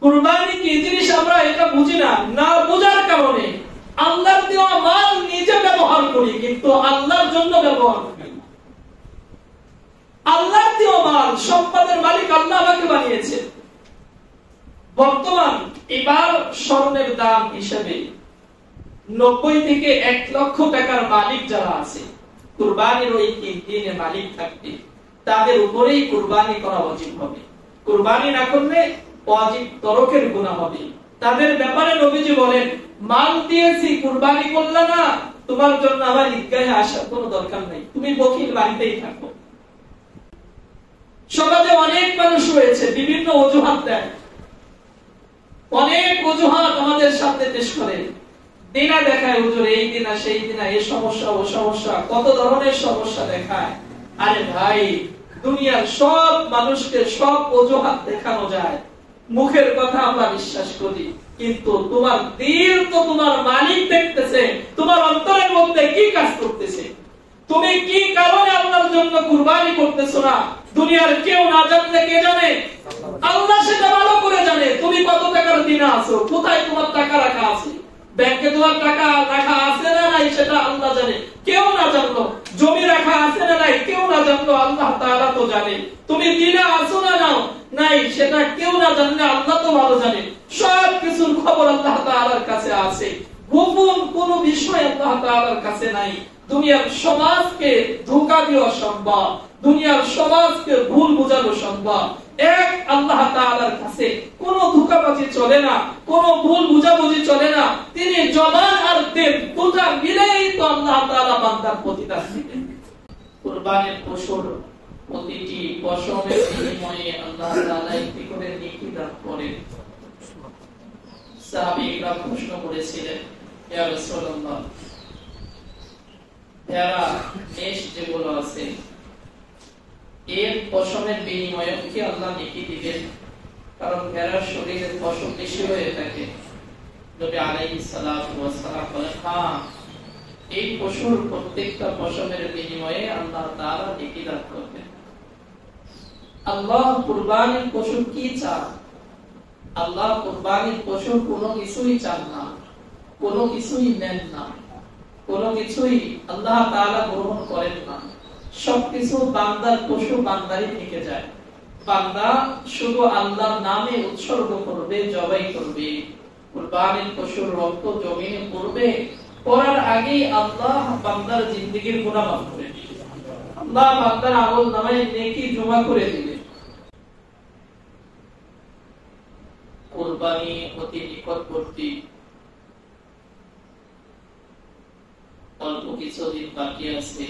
কুরবানি কি জিনিস আমরা এটা বুঝি না, না বোঝার কারণে আল্লাহর দেওয়া মাল নিজে ব্যবহার করি কিন্তু আল্লাহর জন্য ব্যবহার করি না। আল্লাহর দেওয়া মাল, সম্পদের মালিক আল্লাহ আমাকে বানিয়েছে। বর্তমান এবার স্বর্ণের দাম হিসেবে 90 থেকে 1 লক্ষ টাকার মালিক যারা আছে, কুরবানির ওই 3 দিনে মালিক থাকবে, তাদের উপরেই কুরবানি করা উচিত হবে। কুরবানি না করলে ওয়াজিব তরকের গুনাহ হবে। তাদের ব্যাপারে নবীজি বলেন, মাল দিয়েছি কুরবানি করলা না, তোমার জন্য আমার ঈদগাহে আসার কোনো দরকার নাই, তুমি বকিল বাড়িতেই থাকো। সমাজে অনেক মানুষ রয়েছে বিভিন্ন অজুহাত দেয়, অনেক অজুহাত আমাদের সামনে পেশ করে, দিনা দেখায়, হুজুর এই দিনা সেই দিনা, এই সমস্যা ও সমস্যা, কত ধরনের সমস্যা দেখায়। আরে ভাই, দুনিয়ার সব মানুষকে সব অজুহাত দেখানো যায়, মুখের কথা আমরা বিশ্বাস করি, কিন্তু তোমার দিল তো তোমার মালিক দেখতেছে, তোমার অন্তরের মধ্যে কি কাজ করতেছে, তুমি কি কারণে আল্লাহর জন্য কুরবানি করতেছো না, দুনিয়ার কেউ না জানলে কে জানে? আল্লাহ সেটা ভালো করে জানে। তুমি কত টাকার দিনা আছো, কোথায় তোমার টাকা রাখা আছে, ব্যাংকে তোমার টাকা রাখা আছে না নাই সেটা আল্লাহ জানে, কেউ না জানলো। জমি রাখা আছে না নাই কেউ না জানলো, আল্লাহ তাআলা তো জানে। তুমি দিনা আছো না নাও নাই সেটা কেউ না জানলে আল্লাহ তো ভালো জানে। সব কিছুর খবর আল্লাহ তাআলার কাছে আছে, গোপন কোনো বিষয় আল্লাহ তাআলার কাছে নাই। দুনিয়ার সমাজকে ধোঁকা দেওয়া সম্ভব, দুনিয়ার সমাজকে ভুল বোঝানো সম্ভব, এক আল্লাহ তাআলার কাছে কোনো ধোঁকাবাজি চলে না, কোনো ভুল বুঝাবুঝি চলে না। তিনি জবান আর দিল দুটো মিলেই তো আল্লাহ তাআলা বান্দার প্রতিদান দিবেন। কুরবানির পশুর প্রতিটি পশমের বিনিময়ে আল্লাহ তাআলা একটি করে নেকি দান করেন। সাহাবীরা প্রশ্ন করেছিলেন, ইয়া রাসূলুল্লাহ, যারা দেশ যেগুলো আছে এর পশমের বিনিময়ে কি আল্লাহ নেকি দিবেন? কারণ ভেড়ার শরীরের পশম বেশি হয়ে থাকে। নবী আলাইহিস সালাতু ওয়াস সালাম বলেন, হ্যাঁ, এই পশুর প্রত্যেকটা পশমের বিনিময়ে আল্লাহ তাআলা নেকি দান করবেন। আল্লাহ কুরবানির পশু কি চান? আল্লাহ কুরবানির পশু কোনো কিছুই চান না, কোনো কিছুই নেন না, কোনো কিছুই আল্লাহ তাআলা গ্রহণ করেন না। সবকিছু বান্দার পশু বান্দারই থেকে যায়। বান্দা শুধু আল্লাহর নামে উৎসর্গ করবে, জবাই করবে। কুরবানির পশুর রক্ত জমিনে পড়বে, পড়ার আগেই আল্লাহ বান্দার জিন্দেগীর গুনাহ মাফ করে দিবেন, আল্লাহ বান্দার আমল নামায় নেকি জমা করে দিবেন। কুরবানি অতি নিকটবর্তী, অল্প কিছুদিন বাকি আছে।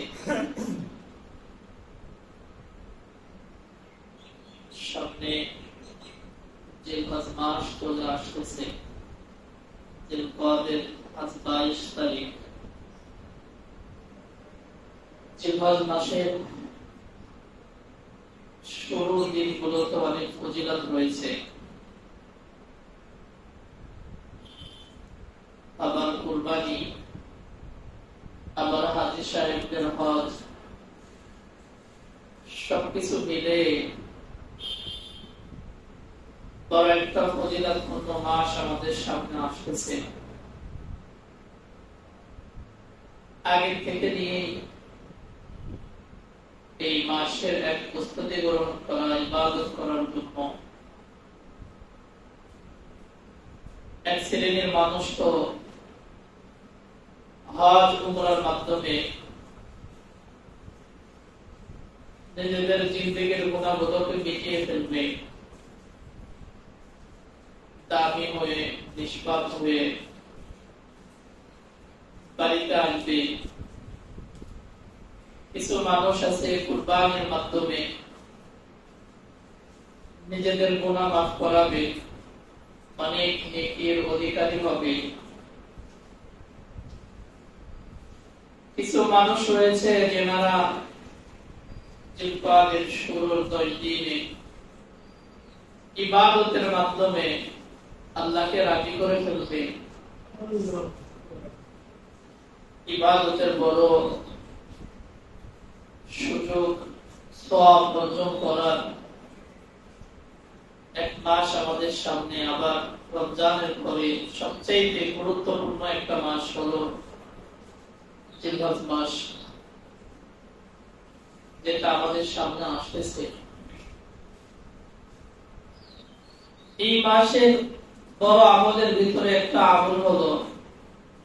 সামনে জিলহজ মাস চলে আসতেছে, জিলকদের আজ 22 তারিখ। জিলহজ মাসের শুরুর দিনগুলোতে অনেক ফজিলত রয়েছে। আবার কুরবানি, আবার হাজী সাহেবদের হজ, সবকিছু মিলে বড় একটা ফজিলতপূর্ণ মাস আমাদের সামনে আসতেছে। আগে থেকে নিয়ে এই মাসের এক প্রস্তুতি গ্রহণ করা, ইবাদত করার জন্য এক শ্রেণীর মানুষ তো হজ উমরার মাধ্যমে নিজেদের জিন্দেগীর গুণাবলীকে মিটিয়ে ফেলবে, দামি হয়ে নিষ্পাপ হয়ে বাড়িতে আসবে। কিছু মানুষ আছে কুরবানির মাধ্যমে নিজেদের গুনাহ মাফ করাবে, অনেক নেকির অধিকারী হবে। কিছু মানুষ রয়েছে যারা জিলকদের শুরুর 10 দিনে ইবাদতের মাধ্যমে আল্লাহকে রাজি করে ফেলবে। ইবাদতের বড় সুযোগ, সওয়াব অর্জন করার এক মাস আমাদের সামনে, আবার রমজানের পরে সবচেয়ে গুরুত্বপূর্ণ একটা মাস হলো জিলহজ মাস, যেটা আমাদের সামনে আসতেছে। এই মাসের বড় আমলের ভিতরে একটা আমল হলো,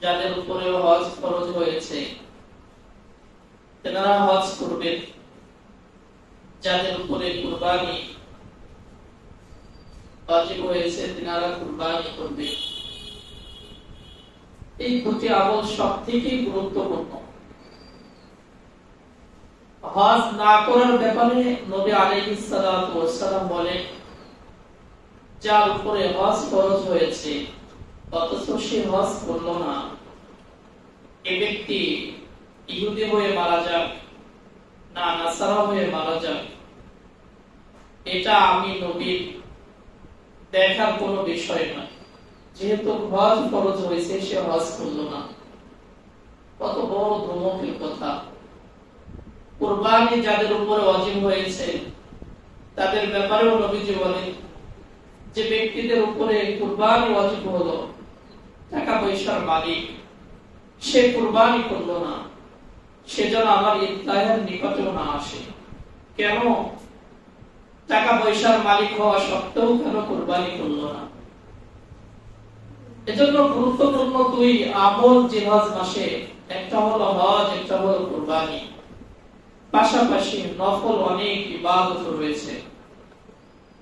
যাদের উপরে হজ ফরজ হয়েছে তেনারা হজ করবেন, যাদের উপরে কুরবানি ওয়াজিব হয়েছে তেনারা কুরবানি করবে। এই দুটি আমল সবথেকে গুরুত্বপূর্ণ। হজ না করার ব্যাপারে নবী আলাইহিস সালাতু ওয়াস সালাম বলেন, যার উপরে হজ ফরজ হয়েছে অথচ সে হজ করল না, এই ব্যক্তি ইহুদি হয়ে মারা যাক না নাসারা হয়ে মারা যাক, এটা আমি নবীর দেখার কোনো বিষয় না। যেহেতু হজ ফরজ হয়েছে সে হজ করল না, কত বড় ধমকের কথা। কুরবানি যাদের উপরে ওয়াজিব হয়েছে তাদের ব্যাপারেও নবীজি বলেন, যে ব্যক্তিদের উপরে কুরবানি ওয়াজিব হলো, টাকা পয়সার মালিক, সে কুরবানি করল না, সে যেন আমার ঈদগাহের নিকটেও না আসে। কেন? টাকা পয়সার মালিক হওয়া সত্ত্বেও কেন কুরবানি করল না? এজন্য গুরুত্বপূর্ণ দুই আমল জিলহজ মাসে, একটা হলো হজ, একটা হলো কুরবানি। পাশাপাশি নফল অনেক ইবাদত রয়েছে,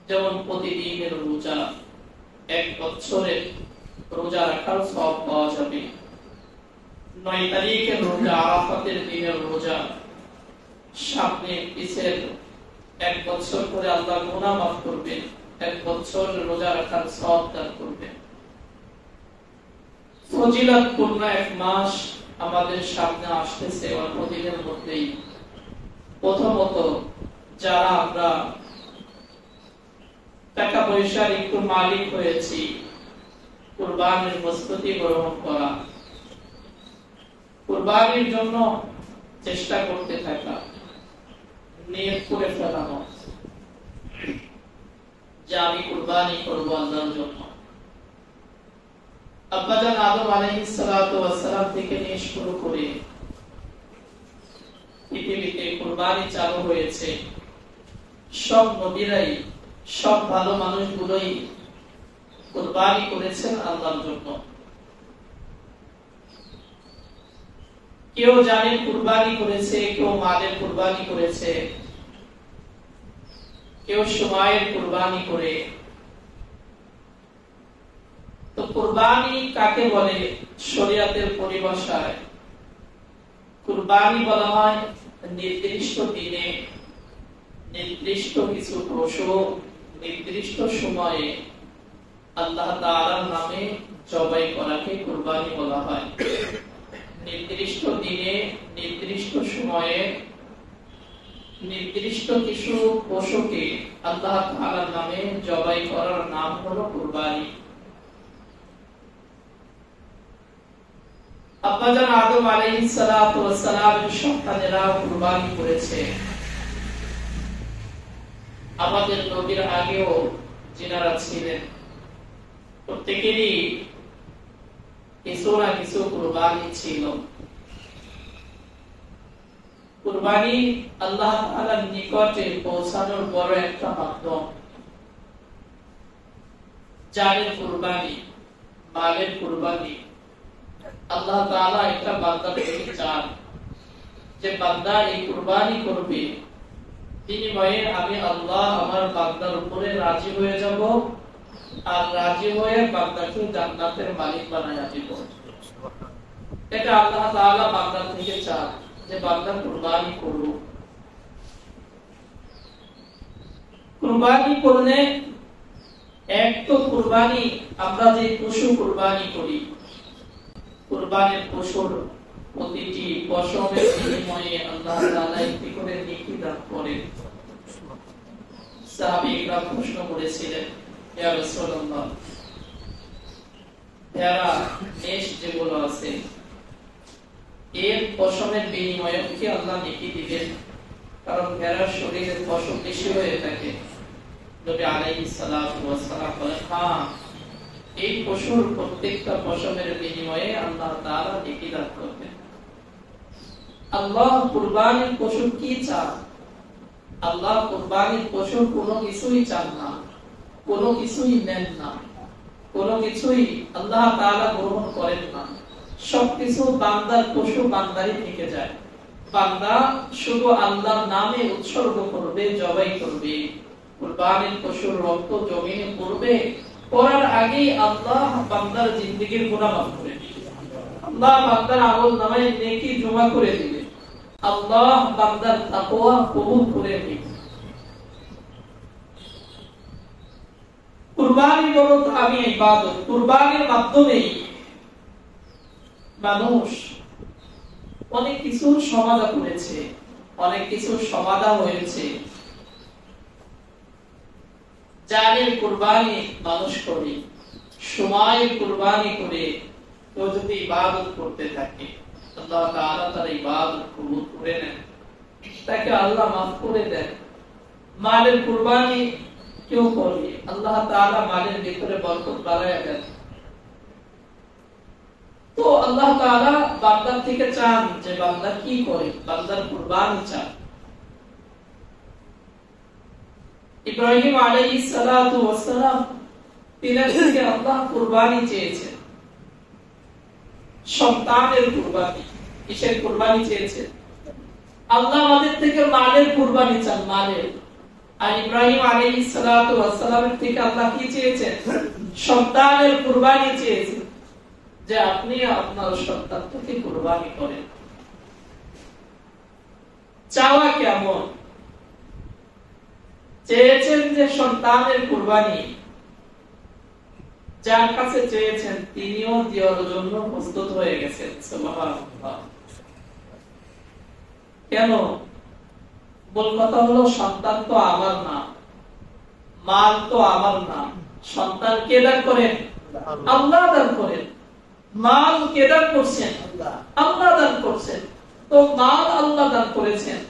যেমন প্রতিদিনের রোজা, এক বছরের রোজা রাখার সওয়াব পাওয়া যাবে। 9 তারিখের রোজা, আরাফাতের দিনের রোজা, সামনে পিছের এক বছর করে আল্লাহ গুনাহ মাফ করবেন, এক বছর রোজা রাখার সওয়াব দান করবেন। ফজিলতপূর্ণ এক মাস আমাদের সামনে আসতেছে অল্প দিনের মধ্যেই। প্রথমত, যারা আমরা টাকা পয়সার একটু মালিক হয়েছি, কুরবানির প্রস্তুতি গ্রহণ করা, কুরবানির জন্য চেষ্টা করতে থাকা, নিয়ত করে ফেলানো যে আমি কুরবানি করব আল্লাহর জন্য। আব্বাজান আদম আলাইহিস সালাতু ওয়াস সালাম থেকে নিয়ে শুরু করে পৃথিবীতে কুরবানি চালু হয়েছে। সব নবীরাই, সব ভালো মানুষগুলোই কুরবানি করেছেন আল্লাহর জন্য। কেউ জানের কুরবানি করেছে, কেউ মালের কুরবানি করেছে, কেউ সময়ের কুরবানি করে। তো কুরবানি কাকে বলে শরীয়তের পরিভাষায়? কুরবানি বলা হয় নির্দিষ্ট দিনে নির্দিষ্ট কিছু পশু নির্দিষ্ট সময়ে আল্লাহ তাআলার নামে জবাই করাকে কুরবানি বলা হয়। নির্দিষ্ট দিনে নির্দিষ্ট সময়ে নির্দিষ্ট কিছু পশুকে আল্লাহ তাআলার নামে জবাই করার নাম হলো কুরবানি। আব্বাজান আদম আলাইহিস সালাতু ওয়াস সালামের সন্তানেরা কুরবানি করেছে। আমাদের নবীর আগেও যিনারা ছিলেন প্রত্যেকেরই কিছু না কিছু কুরবানি ছিল। কুরবানি আল্লাহ তাআলার নিকটে পৌঁছানোর বড় একটা মাধ্যম। জানের কুরবানি, মালের কুরবানি, আল্লাহ তাআলা একটা বান্দার থেকে চান যে বান্দা এই কুরবানি করবে, বিনিময়ে আমি আল্লাহ আমার বান্দার উপরে রাজি হয়ে যাব, আর রাজি হয়ে বান্দাকে জান্নাতের মালিক বানায়া দিব। এটা আল্লাহ তাআলা বান্দার থেকে চান যে বান্দা কুরবানি করুক। কুরবানি করলে এক তো কুরবানি, আমরা যে পশু কুরবানি করি, কুরবানির পশুর প্রতিটি পশমের বিনিময়ে আল্লাহ তাআলা একটি করে নেকি দান করেন। সাহাবীরা প্রশ্ন করেছিলেন, ইয়া রাসূলুল্লাহ, ভেড়া মেষ যেগুলো আছে এর পশমের বিনিময়ে কি আল্লাহ নেকি দিবেন? কারণ ভেড়ার শরীরে পশম বেশি হয়ে থাকে। নবী আলাইহিস সালাতু ওয়াস সালাম বলেন, হ্যাঁ, এই পশুর প্রত্যেকটা পশমের বিনিময়ে আল্লাহ তাআলা নেকি দান করবেন। আল্লাহ কুরবানির পশু কি চান? আল্লাহ কুরবানির পশু কোনো কিছুই চান না, কোনো কিছুই নেন না, কোনো কিছুই আল্লাহ তাআলা গ্রহণ করেন না। সবকিছু বান্দার পশু বান্দারই থেকে যায়। বান্দা শুধু আল্লাহর নামে উৎসর্গ করবে, জবাই করবে। কুরবানির পশুর রক্ত জমিনে পড়বে, পড়ার আগেই আল্লাহ বান্দার জিন্দেগীর গুনাহ মাফ করে দিবে। আল্লাহ বান্দার আমল নামায় নেকি জমা করে দিবে। আল্লাহ বান্দার তাকওয়া কবুল করে নিবে। কুরবানি বড় দামি ইবাদত। কুরবানির মাধ্যমে মানুষ অনেক কিছু সমাধান করেছে, অনেক কিছু সমাধান হয়েছে। জানের কুরবানি মানুষ করে, সময়ের কুরবানি করে কেউ যদি ইবাদত করতে থাকে, আল্লাহ তাআলা তার ইবাদত কবুল করে নেন, তাকে আল্লাহ মাফ করে দেন। মালের কুরবানি কেউ করে, আল্লাহ তাআলা মালের ভিতরে বরকত বাড়ায় দেন। তো আল্লাহ তাআলা বান্দার থেকে চান যে বান্দা কি করে, বান্দার কুরবানি চান। ইব্রাহিম আলাইহিস সালাতু ওয়াস সালাম তিনার থেকে আল্লাহ কুরবানি চেয়েছেন, সন্তানের কুরবানি। কিসের কুরবানি চেয়েছেন? আল্লাহ আমাদের থেকে মালের কুরবানি চান, মালের। আর ইব্রাহিম আলাইহিস সালাতু ওয়াস সালামের থেকে আল্লাহ কি চেয়েছেন? সন্তানের কুরবানি চেয়েছেন, যে আপনি আপনার সন্তানকে কুরবানি করেন। চাওয়া কেমন? চেয়েছেন যে সন্তানের কুরবানি, যার কাছে চেয়েছেন তিনিও দেওয়ার জন্য প্রস্তুত হয়ে গেছেন। সুবহানাল্লাহ। কেন? বল কথা হলো, সন্তান তো আমার না, মাল তো আমার না। সন্তান কে দান করেন? আল্লাহ দান করেন। মাল কে দান করছেন? আল্লাহ দান করছেন। তো মাল আল্লাহ দান করেছেন,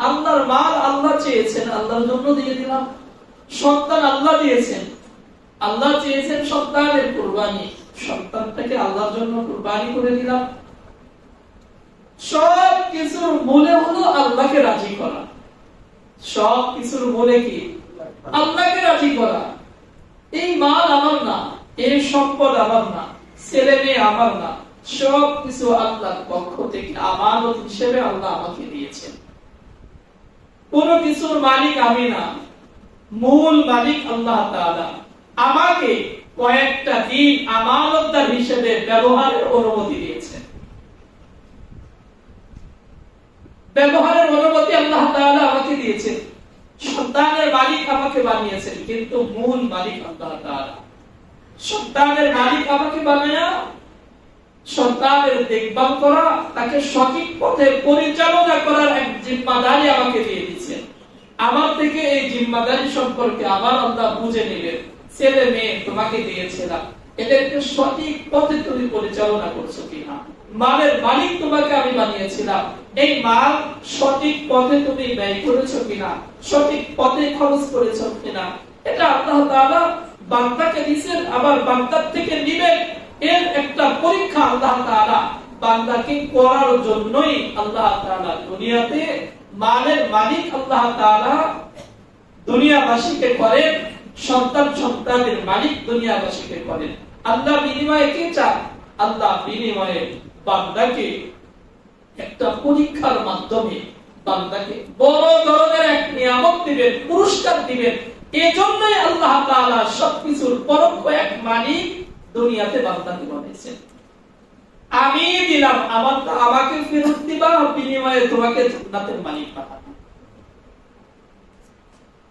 আল্লাহর মাল আল্লাহ চেয়েছেন, আল্লাহর জন্য দিয়ে দিলাম। সন্তান আল্লাহ দিয়েছেন, আল্লাহ চেয়েছেন সন্তানের কুরবানি, সন্তানটাকে আল্লাহর জন্য কুরবানি করে দিলাম। সব কিছুর মূলে হলো আল্লাহকে রাজি করা। সব কিছুর মূলে কি? আল্লাহকে রাজি করা। এই মাল আমার না, এই সম্পদ আমার না, ছেলে মেয়ে আমার না, সব কিছু আল্লাহর পক্ষ থেকে আমানত হিসেবে আল্লাহ আমাকে দিয়েছেন। কোন কিছুর মালিক আমি না, মূল মালিক আল্লাহ তাআলা। আমাকে কয়েকটা দিন আমানতদার হিসেবে ব্যবহারের অনুমতি দিয়েছেন। ব্যবহারের অনুমতি আল্লাহ তাআলা আমাকে দিয়েছেন। সন্তানের মালিক আমাকে বানিয়েছেন, কিন্তু মূল মালিক আল্লাহ তাআলা। সন্তানের মালিক আমাকে বানায়া সন্তানের দেখভাল করা, তাকে সঠিক পথে পরিচালনা করার এক জিম্মাদারি আমাকে দিয়ে দিয়েছেন। আমার থেকে এই জিম্মাদারি সম্পর্কে আবার আল্লাহ বুঝে নেবেন। ছেলে মেয়ে তোমাকে দিয়েছিলাম, এদেরকে সঠিক পথে তুমি পরিচালনা করছো কিনা। মালের মালিক তোমাকে আমি বানিয়েছিলাম, এই মাল সঠিক পথে তুমি ব্যয় করেছো কিনা, সঠিক পথে খরচ করেছো কিনা। এটা আল্লাহ তাআলা বান্দাকে দিয়েছেন, আবার বান্দার থেকে নিবেন। এর একটা পরীক্ষা আল্লাহ তাআলা বান্দাকে করার জন্যই আল্লাহ তাআলা দুনিয়াতে মালের মালিক আল্লাহ তাআলা দুনিয়াবাসীকে করেন, সন্তানের মালিক দুনিয়াবাসীকে করেন। আল্লাহ বিনিময়ে কি চান? আল্লাহ বিনিময়ে বান্দাকে একটা পরীক্ষার মাধ্যমে বান্দাকে বড় ধরনের এক নিয়ামত দিবেন, পুরস্কার দিবেন। এজন্যই আল্লাহ তাআলা সবকিছুর পরোক্ষ এক মালিক দুনিয়াতে বান্দাকে বানিয়েছেন। আমি দিলাম, আমাকে ফেরত দিবা, বিনিময়ে তোমাকে জান্নাতের মালিক বানাবো।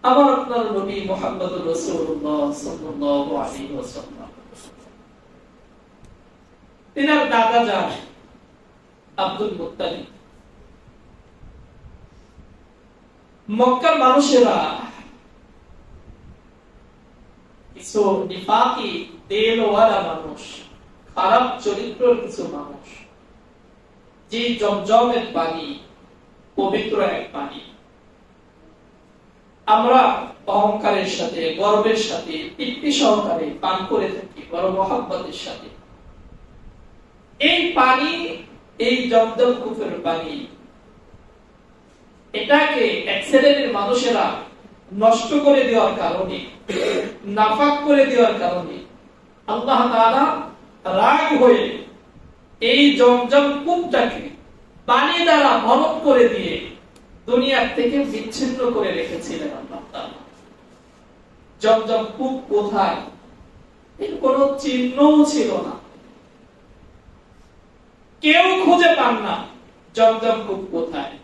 আমার আপনার নবী মুহাম্মদুর রাসূলুল্লাহ সাল্লাল্লাহু আলাইহি ওয়াসাল্লাম, তিনার দাদা যান আব্দুল মুত্তালিব, মক্কার মানুষেরা কিছু নিফাকি দেলওয়ালা মানুষ, খারাপ চরিত্রের কিছু মানুষ, যে জমজমের পানি পবিত্র এক পানি, আমরা অহংকারের সাথে, গর্বের সাথে, তৃপ্তি সহকারে পান করে থাকি, বড় মহব্বতের সাথে। এই পানি, এই জমজম কূপের পানি, এটাকে এক শ্রেণীর মানুষেরা নষ্ট করে দেওয়ার কারণে, নাপাক করে দেওয়ার কারণে আল্লাহ তাআলা রাগ হয়ে এই জমজম কূপটাকে পানি দ্বারা ভরত করে দিয়ে দুনিয়ার থেকে বিচ্ছিন্ন করে রেখেছিলেন আল্লাহ তাআলা। জমজম কূপ কোথায়, এর কোন চিহ্নও ছিল না, কেউ খুঁজে পান না জমজম কূপ কোথায়।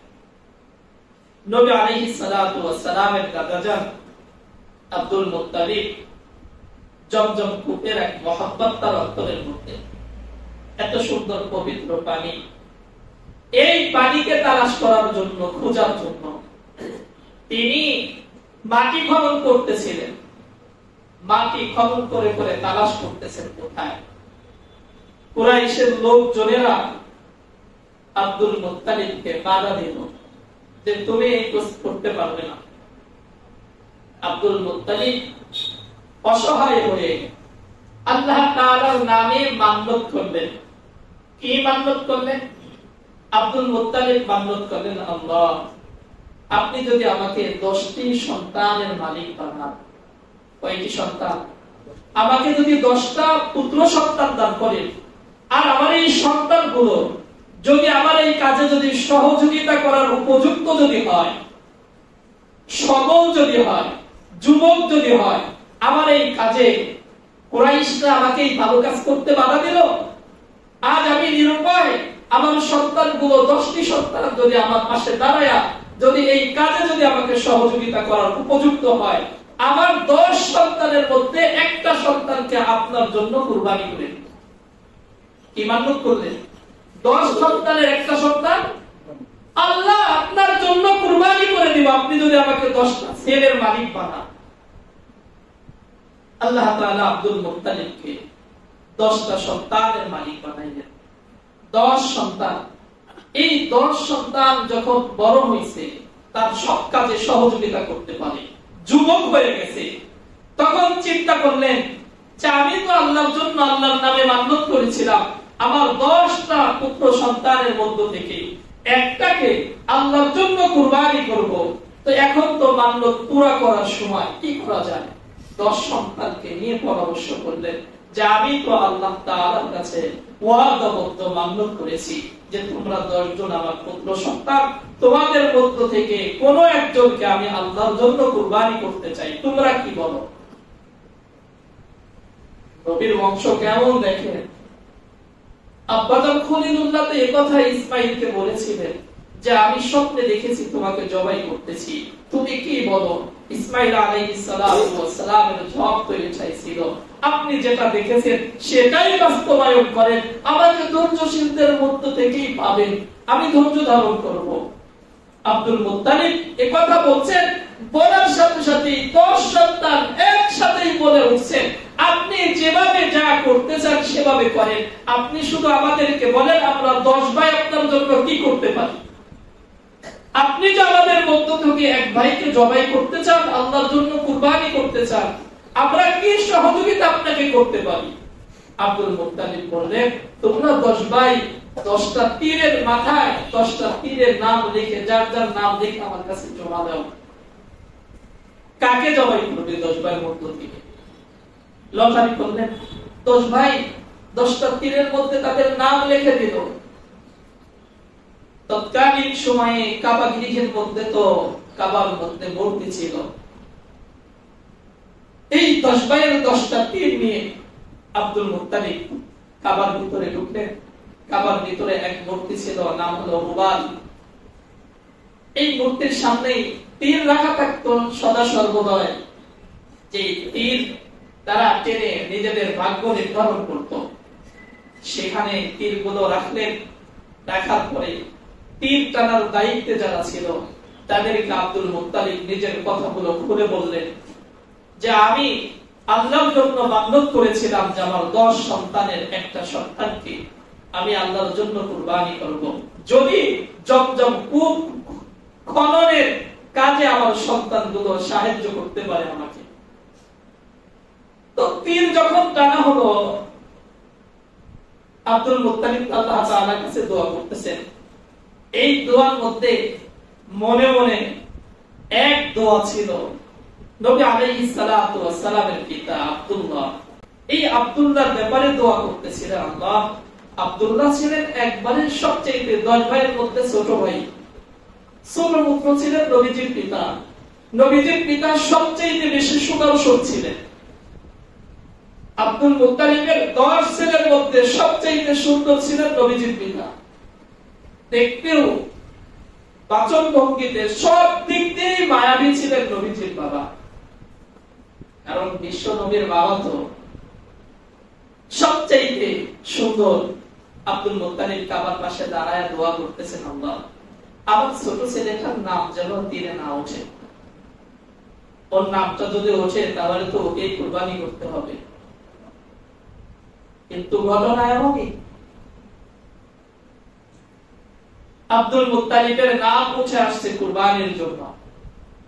নবী আলাইহিস সালাতু ওয়াস সালামের দাদাজান আব্দুল মুত্তালিব জমজম কূপের এক মহব্বত তার অন্তরের মধ্যে, এত সুন্দর পবিত্র পানি, এই পানিকে তালাশ করার জন্য, খোঁজার জন্য তিনি মাটি খনন করতেছিলেন। মাটি খনন করে করে তালাশ করতেছেন কোথায়। কুরাইশের লোকজনেরা আব্দুল মুত্তালিবকে বাধা দিল যে তুমি এই কাজ করতে পারবে না। আব্দুল মুত্তালিব অসহায় হয়ে আল্লাহ তাআলার নামে মান্যত করলেন। কি মান্যত করলেন? আব্দুল মুত্তালিব মান্যত করলেন, আল্লাহ আপনি যদি আমাকে 10টি সন্তানের মালিক বানান। কয়টি সন্তান? আমাকে যদি 10টা পুত্র সন্তান দান করেন, আর আমার এই সন্তানগুলো যদি আমার এই কাজে যদি সহযোগিতা করার উপযুক্ত যদি হয়, সবল যদি হয়, যুবক যদি হয়, আমার এই কাজে কুরাইশরা আমাকে এই ভালো কাজ করতে বাধা দিল, আজ আমি নিরুপায়, আমার সন্তানগুলো 10টি সন্তান যদি আমার পাশে দাঁড়ায় যদি এই কাজে যদি আমাকে সহযোগিতা করার উপযুক্ত হয়, আমার 10 সন্তানের মধ্যে একটা সন্তানকে আপনার জন্য কুরবানি করে দিন। কি মান্যত করলেন? 10 সন্তানের একটা সন্তান আল্লাহ আপনার জন্য কুরবানি করে দিব, আপনি যদি আমাকে 10টা ছেলের মালিক বানান। আল্লাহ তাআলা আব্দুল মুত্তালিবকে 10টা সন্তানের মালিক বানাইলেন। 10 সন্তান। এই 10 সন্তান যখন বড় হয়েছে, তার সব কাজে সহযোগিতা করতে পারে, যুবক হয়ে গেছে, তখন চিন্তা করলেন যে আমি তো আল্লাহর জন্য আল্লাহর নামে মান্যত করেছিলাম, আমার 10টা পুত্র সন্তানের মধ্য থেকে একটাকে আল্লাহর জন্য কুরবানি করব। তো এখন তো মান্যত পুরা করার সময়, কি করা যায়? 10 সন্তানকে নিয়ে পরামর্শ করলেন যে আমি তো আল্লাহ তাআলার কাছে ওয়াদাবদ্ধ মান্যত করেছি যে তোমরা 10 জন আমার পুত্র সন্তান, তোমাদের মধ্য থেকে কোন একজনকে আমি আল্লাহর জন্য কুরবানি করতে চাই, তোমরা কি বলো? নবীর বংশ কেমন দেখেন। আব্বাজান খলিলুল্লাহ তো এই কথা ইসমাঈলকে বলেছিলেন যে আমি স্বপ্নে দেখেছি তোমাকে জবাই করতেছি, তুমি কি বলো? ইসমাঈল আলাইহিস সালামের জবাব তৈরি চাইছিল, আপনি যেটা দেখেছেন সেটাই বাস্তবায়ন করেন, আমাকে ধৈর্যশীলদের মধ্য থেকেই পাবেন, আমি ধৈর্য ধারণ করব। আব্দুল মুত্তালিব এই কথা বলছেন, বলার সাথে সাথে 10 সন্তান একসাথেই বলে উঠছেন, আপনি যেভাবে যা করতে চান সেভাবে করেন, আপনি শুধু আমাদেরকে বলেন আমরা 10 ভাই আপনার জন্য কি করতে পারি। আপনি যে আমাদের মধ্য থেকে এক ভাইকে জবাই করতে চান, আল্লাহর জন্য কুরবানি করতে চান, আমরা কি সহযোগিতা আপনাকে করতে পারি? আব্দুল মুত্তালিব বললেন, তোমরা 10 ভাই 10টা তীরের মাথায় 10টা তীরের নাম লিখে, যার যার নাম লিখে আমার কাছে জমা দাও। কাকে জবাই করবে 10 ভাইয়ের মধ্য থেকে? লটারি করলেন, 10 ভাই 10টা তীরের মধ্যে তাদের নাম লিখে দিল। তৎকালীন সময়ে কাবা গৃহের মধ্যে তো কাবার মধ্যে মূর্তি ছিল। এই 10 ভাইয়ের 10টা তীর নিয়ে আব্দুল মুত্তালিব কাবার ভিতরে ঢুকলেন। কাবার ভিতরে এক মূর্তি ছিল, নাম হলো হুবাল। এই মূর্তির সামনে তীর রাখা থাকতো সদা সর্বদয়, যে তীর তারা টেনে নিজেদের ভাগ্য নির্ধারণ করত। সেখানে তীরগুলো রাখলেন। রাখার পরে তীর টানার দায়িত্বে যারা ছিল তাদেরকে আব্দুল মুত্তালিব নিজের কথাগুলো খুলে বললেন যে আমি আল্লাহর জন্য মান্যত করেছিলাম যে আমার 10 সন্তানের একটা সন্তানকে আমি আল্লাহর জন্য কুরবানি করব। যদি জমজম কূপ খননের কাজে আমার সন্তানগুলো সাহায্য করতে পারে আমাকে। তো তীর যখন টানা হলো, আব্দুল মুত্তালিব আল্লাহ তাআলার কাছে দোয়া করতেছেন। এই দোয়ার মধ্যে মনে মনে এক দোয়া ছিল, নবী আলাইহিস সালাতু ওয়াস সালামের পিতা আব্দুল্লাহ, এই আব্দুল্লাহর ব্যাপারে দোয়া করতেছিলেন। আল্লাহ, আব্দুল্লাহ ছিলেন একবারে সবচেয়ে 10 ভাইয়ের মধ্যে ছোট ভাই, ছোট পুত্র ছিলেন নবীজির পিতা। নবীজির পিতা সবচেয়ে বেশি সুদর্শন ছিলেন। আব্দুল মুত্তালিবের 10 ছেলের মধ্যে সবচেয়ে সুন্দর ছিলেন নবীজির পিতা। দেখতেও, বাচন ভঙ্গিতে, সব দিক দিয়েই মায়াবী ছিলেন নবীজির বাবা। কারণ বিশ্ব নবীর বাবা তো সবচেয়ে সুন্দর। আব্দুল মুত্তালিব কাবার পাশে দাঁড়ায় দোয়া করতেছেন, আল্লাহ, আমার ছোট ছেলেটার নাম যেন তীরে না ওঠে। ওর নামটা যদি ওঠে তাহলে তো ওকে কুরবানি করতে হবে। কিন্তু ঘটনা এমনই, আব্দুল মুত্তালিবের নাম উঠে আসছে কুরবানির জন্য।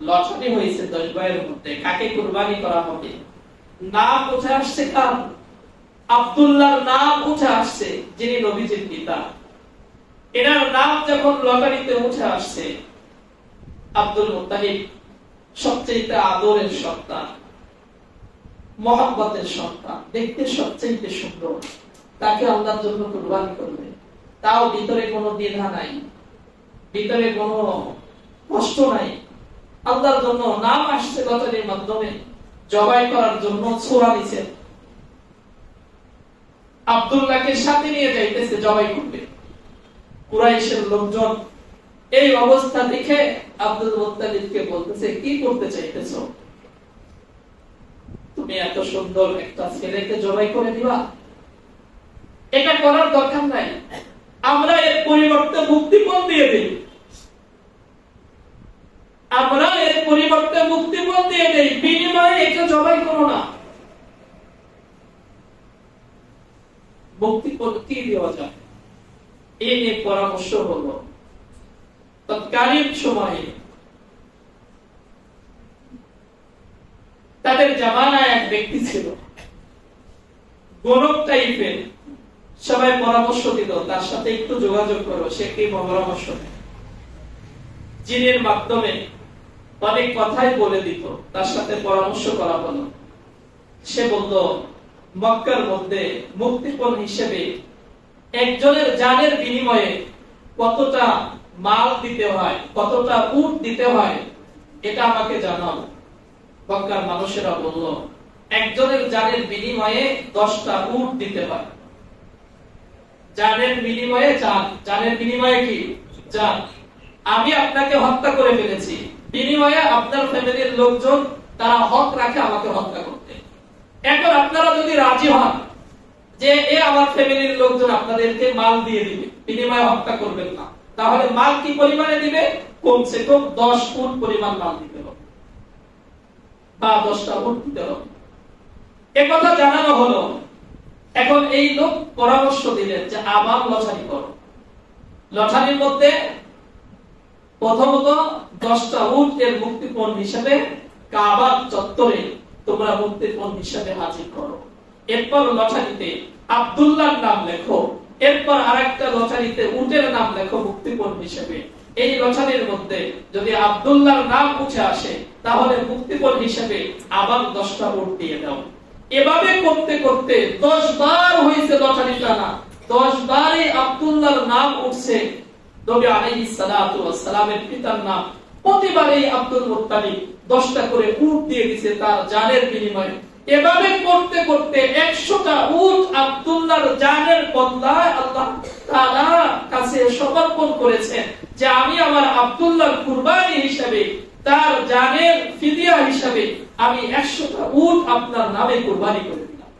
লটারি হয়েছে 10 ভাইয়ের মধ্যে কাকে কুরবানি করা হবে। নাম উঠে আসছে কার? আব্দুল্লাহর নাম উঠে আসছে, যিনি নবীজির পিতা। এনার নাম যখন লটারিতে উঠে আসছে, আব্দুল মুত্তালিব সবচেয়ে আদরের সন্তান, মহব্বতের সন্তান, দেখতে সবচেয়ে সুন্দর, তাকে আল্লাহর জন্য কুরবানি করবে। তাও ভিতরে কোনো দ্বিধা নাই, ভিতরে কোনো কষ্ট নাই। আল্লাহর জন্য নাম আসছে লটারির মাধ্যমে, জবাই করার জন্য ছোড়া নিছেন। আব্দুল্লাহকে সাথে নিয়ে যাইতেছে জবাই করবে। কুরাইশের লোকজন এই অবস্থা দেখে আব্দুল মুত্তালিবকে বলতেছে, কি করতে চাইতেছো? তুমি এত সুন্দর একটা ছেলেকে জবাই করে দিবা? এটা করার দরকার নাই, আমরা এর পরিবর্তে মুক্তিপণ দিয়ে দিই। আমরা এর পরিবর্তে মুক্তিপণ দিয়ে দেই, বিনিময়ে একে জবাই করো না। মুক্তিপণ কি দেওয়া যায় এই নিয়ে পরামর্শ হলো। তৎকালীন সময়ে তাদের জামানায় এক ব্যক্তি ছিল, গণক টাইপের। সবাই পরামর্শ দিত, তার সাথে একটু যোগাযোগ করো, সে কি পরামর্শ দেয়। জিনের মাধ্যমে অনেক কথাই বলে দিত, তার সাথে পরামর্শ করা হলো। সে বলল, মক্কার মধ্যে মুক্তিপণ হিসেবে একজনের জানের বিনিময়ে কতটা মাল দিতে হয়, কতটা উট দিতে হয়, এটা আমাকে জানাও। মক্কার মানুষেরা বলল, একজনের জানের বিনিময়ে 10টা উট দিতে হয়। জানের বিনিময়ে জান, জানের বিনিময়ে কি? জান। আমি আপনাকে হত্যা করে ফেলেছি, বিনিময়ে আপনার ফ্যামিলির লোকজন তারা হক রাখে আমাকে হত্যা করতে। এখন আপনারা যদি রাজি হন যে এ আমার ফ্যামিলির লোকজন আপনাদেরকে মাল দিয়ে দিবে, বিনিময়ে হত্যা করবেন না, তাহলে মাল কি পরিমাণে দিবে? কমসে কম 10 উট পরিমাণ মাল দিতে হবে, বা 10টা উট দিতে হবে। একথা জানানো হলো। এখন এই লোক পরামর্শ দিলেন যে আবার লটারি করো। লটারির মধ্যে প্রথমত 10টা উট এর মুক্তিপণ হিসেবে কাবার চত্বরে তোমরা মুক্তিপণ হিসেবে হাজির করো। এরপর লটারিতে আব্দুল্লাহর নাম লেখো, এরপর আরেকটা লটারিতে উটের নাম লেখো মুক্তিপণ হিসেবে। এই লটারির মধ্যে যদি আব্দুল্লাহর নাম উঠে আসে তাহলে মুক্তিপণ হিসেবে আবার 10টা উট দিয়ে দাও। এভাবে করতে করতে 10 বার হয়েছে লটারি টানা, 10 বারই আব্দুল্লাহর নাম উঠছে, নবী আলাইহিস সালাতু ওয়াস সালামের পিতার নাম। প্রতিবারই আব্দুল মুত্তালিব 10টা করে উট দিয়ে দিয়েছে তার জানের বিনিময়ে। এভাবে করতে করতে 100টা উট আব্দুল্লাহর জানের বদলায় আল্লাহ তাআলার কাছে সমর্পণ করেছেন যে আমি আমার আব্দুল্লাহর কুরবানি হিসেবে, তার জানের ফিদিয়া হিসেবে আমি 100টা উট আপনার নামে কুরবানি করে দিলাম।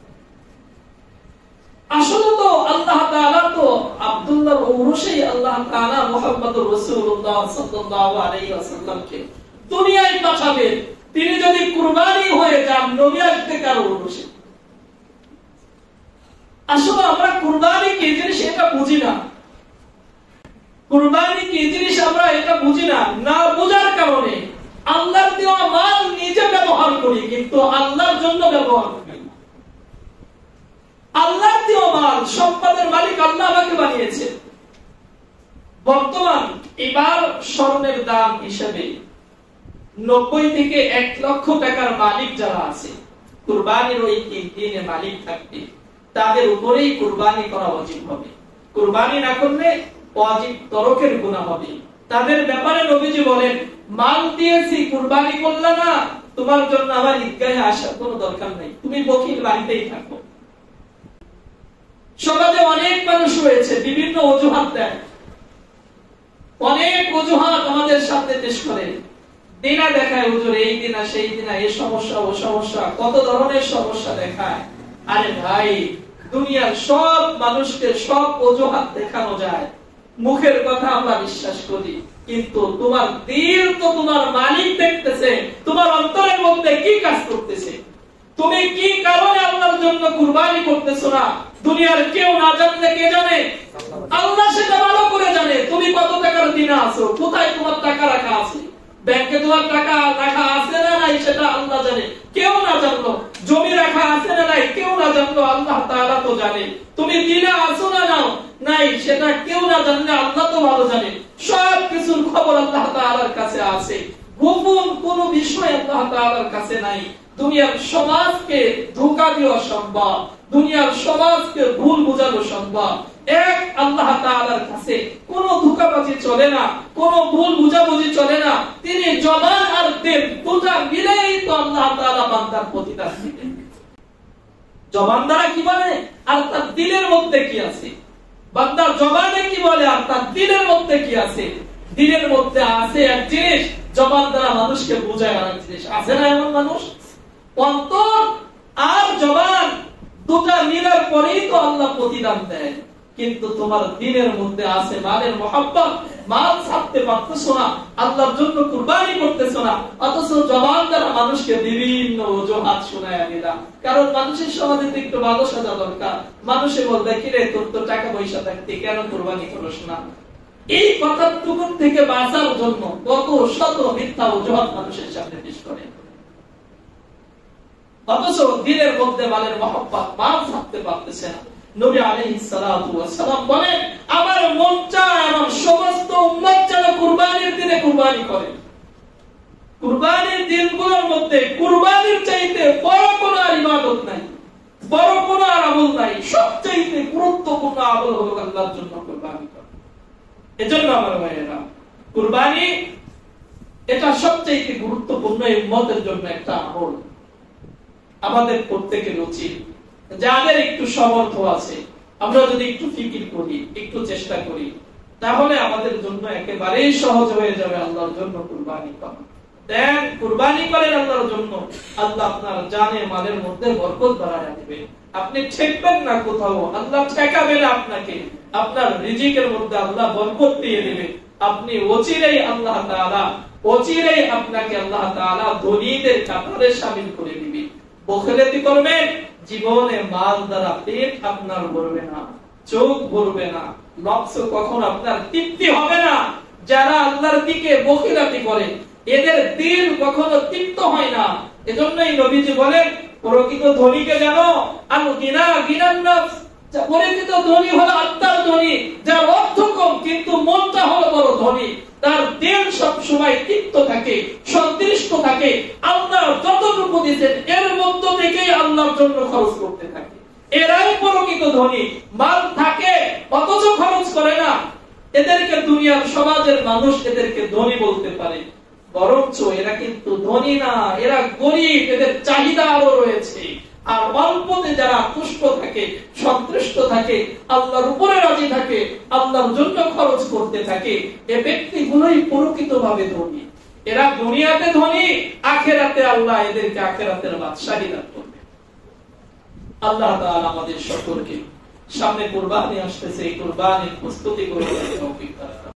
আসলে তো আল্লাহ তাআলা তো আব্দুল্লাহর ঔরসেই আল্লাহ তাআলা মুহাম্মদুর রাসূলুল্লাহ সাল্লাল্লাহু আলাইহি ওয়াসাল্লামকে দুনিয়ায় পাঠাবেন। তিনি যদি কুরবানি হয়ে যান, নবী আসবে কার ঔরসে? আসলে আমরা কুরবানি কি জিনিস এটা বুঝি না। কুরবানি কি জিনিস আমরা এটা বুঝি না। না বোঝার কারণে আল্লাহর দেওয়া মাল নিজে ব্যবহার করি, কিন্তু আল্লাহর জন্য ব্যবহার করি। আল্লাহর দেওয়া মাল, সম্পদের মালিক আল্লাহ আমাকে বানিয়েছে। বর্তমান এবার স্বর্ণের দাম হিসেবে 90 থেকে 1 লক্ষ টাকার মালিক যারা আছে, কুরবানির ওই 3 দিনে মালিক থাকবে, তাদের উপরেই কুরবানি করা ওয়াজিব হবে। কুরবানি না করলে ওয়াজিব তরকের গুনাহ হবে। তাদের ব্যাপারে নবীজি বলেন, মাল দিয়েছি কুরবানি করলে না, তোমার জন্য আমার ঈদগাহে আসার কোনো দরকার নাই, তুমি বকিল বাড়িতেই থাকো। সমাজে অনেক মানুষ রয়েছে, বিভিন্ন অজুহাত দেয়, অনেক অজুহাত আমাদের সামনে পেশ করে, দিনা দেখায়, হুজুর এই দিনা সেই দিনা, এই সমস্যা ও সমস্যা, কত ধরনের সমস্যা দেখায়। আরে ভাই, দুনিয়ার সব মানুষকে সব অজুহাত দেখানো যায়, মুখের কথা আমরা বিশ্বাস করি, কিন্তু তোমার দিল তো তোমার মালিক দেখতেছে, তোমার অন্তরের মধ্যে কি কাজ করতেছে, তুমি কি কারণে আল্লাহর জন্য কুরবানি করতেছো না, দুনিয়ার কেউ না জানলে কে জানে? আল্লাহ সেটা ভালো করে জানে। তুমি কত টাকার দিনা আছো, কোথায় তোমার টাকা রাখা আছে, ব্যাংকে তোমার টাকা রাখা আছে না নাই, সেটা আল্লাহ জানে, কেউ না জানলো। জমি রাখা আছে না নাই, কেউ না জানলো, আল্লাহ তাআলা তো জানে। তুমি দিনা আছো না নাও নাই, সেটা কেউ না জানলে আল্লাহ তো ভালো জানে। সব কিছুর খবর আল্লাহ তাআলার কাছে আছে, গোপন কোনো বিষয় আল্লাহ তাআলার কাছে নাই। দুনিয়ার সমাজকে ধোঁকা দেওয়া সম্ভব, দুনিয়ার সমাজকে ভুল বোঝানো সম্ভব, এক আল্লাহ তাআলার কাছে কোনো ধোঁকাবাজি চলে না, কোনো ভুল বুঝাবুঝি চলে না। তিনি জবান আর দিল দুটা মিলেই তো আল্লাহ তাআলা বান্দার প্রতিদান দিবেন। জবান দ্বারা কি বলে আর তার দিলের মধ্যে কি আছে, বান্দার জবানে কি বলে আর তার দিলের মধ্যে কি আছে। দিলের মধ্যে আছে এক জিনিস, জবান দ্বারা মানুষকে বোঝায় আরেক জিনিস। আছে না এমন মানুষ? অন্তর আর জবান দুটা মিলার পরেই তো আল্লাহ প্রতিদান দেয়। কিন্তু তোমার দিলের মধ্যে আছে মালের মহব্বত, মাল ছাড়তে পারতেছো না, আল্লাহর জন্য কুরবানি করতেছো না, অথচ জবান দ্বারা মানুষকে বিভিন্ন অজুহাত শোনায় দিলা। কারণ মানুষের সমাজে একটু ভালো সাজা দরকার। মানুষে বলবে, কিরে তোর তো টাকা পয়সা থাকতে কেন কুরবানি করছ না? এই কথাটুকু থেকে বাঁচার জন্য কত শত মিথ্যা অজুহাত মানুষের সামনে পেশ করে, অথচ দিলের মধ্যে মালের মহব্বত, মাল ছাড়তে পারতেছে না। নবী আলাইহিস সালাতু ওয়াস সালাম বলেন, আমার মন চায় আমার সমস্ত উম্মত যেন কুরবানির দিনে কুরবানি করে। কুরবানির দিনগুলোর মধ্যে কুরবানির চাইতে বড় কোনো ইবাদত নাই, বড় কোনো আমল নাই। সবচেয়ে গুরুত্বপূর্ণ আমল হলো আল্লাহর জন্য কুরবানি করা। এজন্য আমার ভাইয়েরা, কুরবানি এটা সবচেয়ে গুরুত্বপূর্ণ উম্মতের জন্য একটা আমল। আমাদের প্রত্যেকের উচিত, যাদের একটু সামর্থ্য আছে, আমরা যদি একটু ফিকির করি, একটু চেষ্টা করি, তাহলে আমাদের জন্য একেবারেই সহজ হয়ে যাবে আল্লাহর জন্য কুরবানি করা। দেন কুরবানি করেন আল্লাহর জন্য, আল্লাহ আপনার জানে মালের মধ্যে বরকত বাড়ায় দিবে। আপনি ঠেকবেন না কোথাও, আল্লাহ ঠেকাবে না আপনাকে। আপনার রিজিকের মধ্যে আল্লাহ বরকত দিয়ে দিবে। আপনি অচিরেই আল্লাহ তাআলা, অচিরেই আপনাকে আল্লাহ তাআলা ধনীদের কাতারে শামিল করে দিবে। বখিলাতি করবেন, জীবনে মাল দ্বারা পেট আপনার ভরবে না, চোখ ভরবে না, নফস কখনো আপনার তৃপ্তি হবে না। যারা আল্লাহর দিকে বখিলাতি করে, এদের দিল কখনো তৃপ্ত হয় না। এজন্যই নবীজি বলেন, প্রকৃত ধনীকে জানো, আল গিনা গিনান নফস, প্রকৃত ধনী হলো আত্মার ধনী, যার অর্থ কম কিন্তু মনটা হলো বড় ধনী। তার দিল সব সময় তৃপ্ত থাকে, সন্তুষ্ট থাকে। আল্লাহ যতটুকু দিয়েছেন এর মধ্য থেকেই আল্লাহর জন্য খরচ করতে থাকে। এরাই প্রকৃত ধনী। মাল থাকে অথচ খরচ করে না, এদেরকে দুনিয়ার সমাজের মানুষ এদেরকে ধনী বলতে পারে, বরঞ্চ এরা কিন্তু ধনী না, এরা গরিব। এদের চাহিদা আরো রয়েছে। আর অল্পতে যারা তুষ্ট থাকে, সন্তুষ্ট থাকে, আল্লাহর উপরে রাজি থাকে, আল্লাহর জন্য খরচ করতে থাকে, এ ব্যক্তিগুলোই প্রকৃতভাবে ধনী। এরা দুনিয়াতে ধনী, আখিরাতে আল্লাহ এদেরকে আখিরাতের বাদশাহী দান করবে। আল্লাহ তাআলা আমাদের সকলকে, সামনে কুরবানি আসতেছে, এই কুরবানির প্রস্তুতি করে তৌফিক দান করুন।